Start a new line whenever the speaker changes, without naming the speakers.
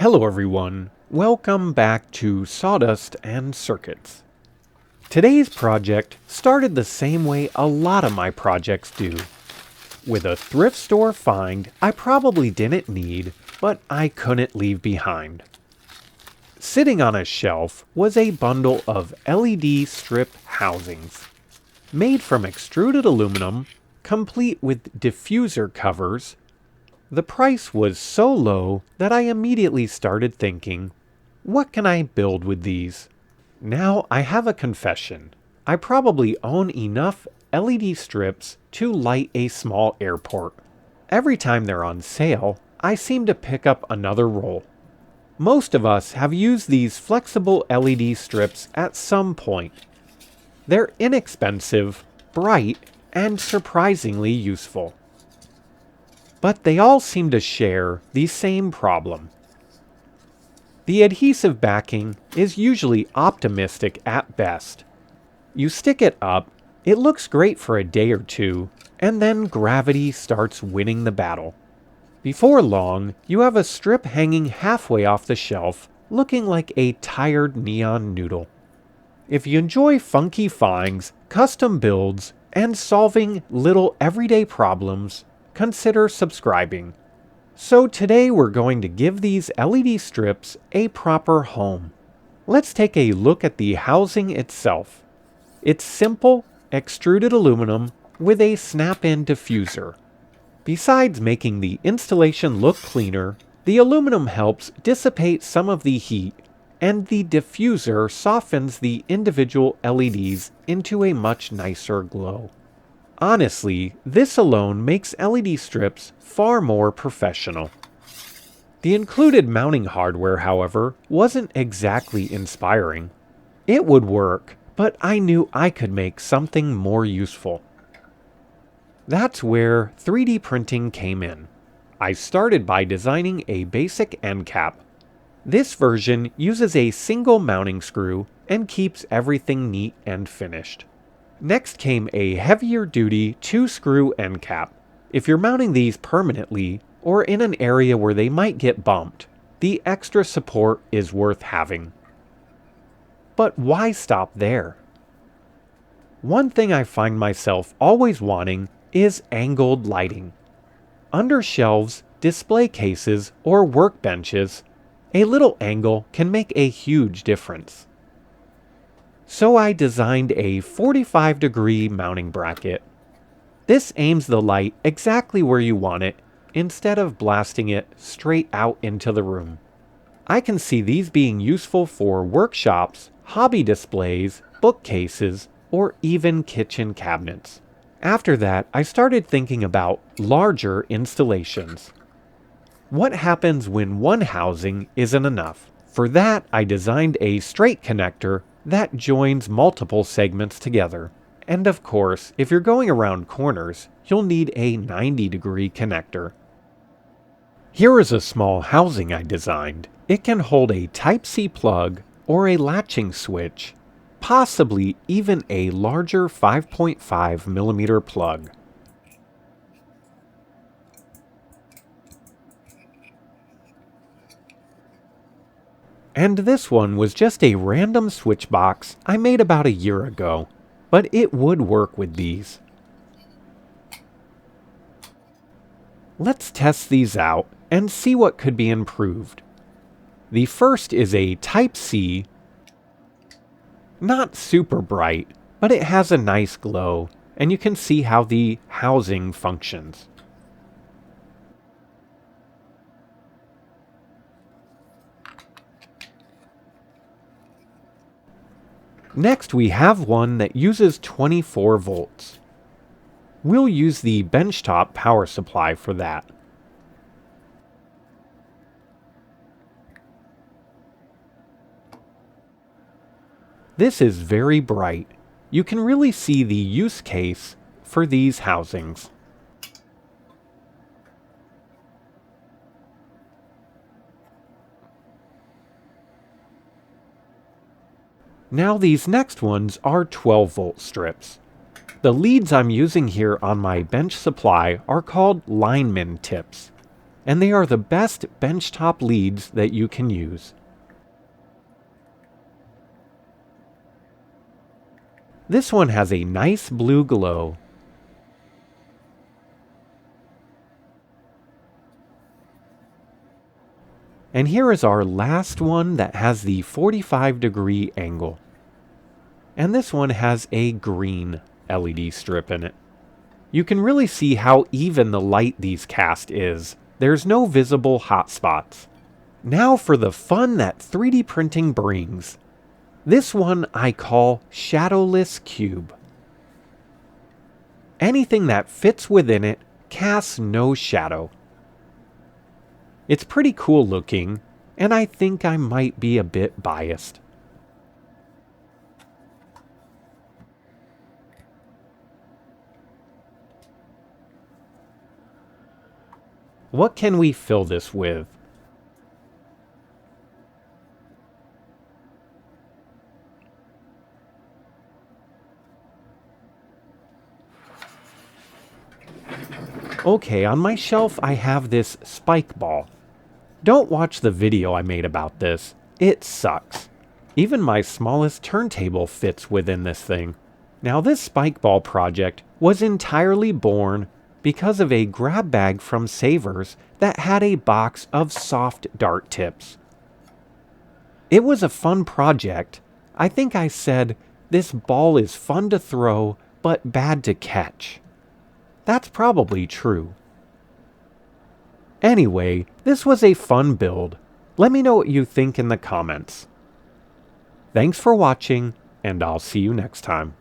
Hello everyone, welcome back to Sawdust and Circuits. Today's project started the same way a lot of my projects do. With a thrift store find I probably didn't need, but I couldn't leave behind. Sitting on a shelf was a bundle of LED strip housings. Made from extruded aluminum, complete with diffuser covers. The price was so low that I immediately started thinking, what can I build with these? Now I have a confession. I probably own enough LED strips to light a small airport. Every time they're on sale, I seem to pick up another roll. Most of us have used these flexible LED strips at some point. They're inexpensive, bright, and surprisingly useful. But they all seem to share the same problem. The adhesive backing is usually optimistic at best. You stick it up, it looks great for a day or two, and then gravity starts winning the battle. Before long, you have a strip hanging halfway off the shelf, looking like a tired neon noodle. If you enjoy funky finds, custom builds, and solving little everyday problems, consider subscribing. So today we're going to give these LED strips a proper home. Let's take a look at the housing itself. It's simple, extruded aluminum with a snap-in diffuser. Besides making the installation look cleaner, the aluminum helps dissipate some of the heat, and the diffuser softens the individual LEDs into a much nicer glow. Honestly, this alone makes LED strips far more professional. The included mounting hardware, however, wasn't exactly inspiring. It would work, but I knew I could make something more useful. That's where 3D printing came in. I started by designing a basic end cap. This version uses a single mounting screw and keeps everything neat and finished. Next came a heavier-duty 2-screw end cap. If you're mounting these permanently, or in an area where they might get bumped, the extra support is worth having. But why stop there? One thing I find myself always wanting is angled lighting. Under shelves, display cases, or workbenches, a little angle can make a huge difference. So I designed a 45-degree mounting bracket. This aims the light exactly where you want it, instead of blasting it straight out into the room. I can see these being useful for workshops, hobby displays, bookcases, or even kitchen cabinets. After that, I started thinking about larger installations. What happens when one housing isn't enough? For that, I designed a straight connector that joins multiple segments together. And of course, if you're going around corners, you'll need a 90-degree connector. Here is a small housing I designed. It can hold a Type-C plug or a latching switch, possibly even a larger 5.5mm plug. And this one was just a random switch box I made about a year ago, but it would work with these. Let's test these out and see what could be improved. The first is a Type-C, not super bright, but it has a nice glow, and you can see how the housing functions. Next, we have one that uses 24 volts. We'll use the benchtop power supply for that. This is very bright. You can really see the use case for these housings. Now these next ones are 12-volt strips. The leads I'm using here on my bench supply are called lineman tips. and they are the best benchtop leads that you can use. This one has a nice blue glow. And here is our last one that has the 45-degree angle. And this one has a green LED strip in it. You can really see how even the light these cast is. There's no visible hot spots. Now for the fun that 3D printing brings. This one I call Shadowless Cube. Anything that fits within it casts no shadow. It's pretty cool looking, and I think I might be a bit biased. What can we fill this with? Okay, on my shelf I have this spike ball. Don't watch the video I made about this. It sucks. Even my smallest turntable fits within this thing. Now this spike ball project was entirely born because of a grab bag from Savers that had a box of soft dart tips. It was a fun project. I think I said, this ball is fun to throw, but bad to catch. That's probably true. Anyway, this was a fun build. Let me know what you think in the comments. Thanks for watching, and I'll see you next time.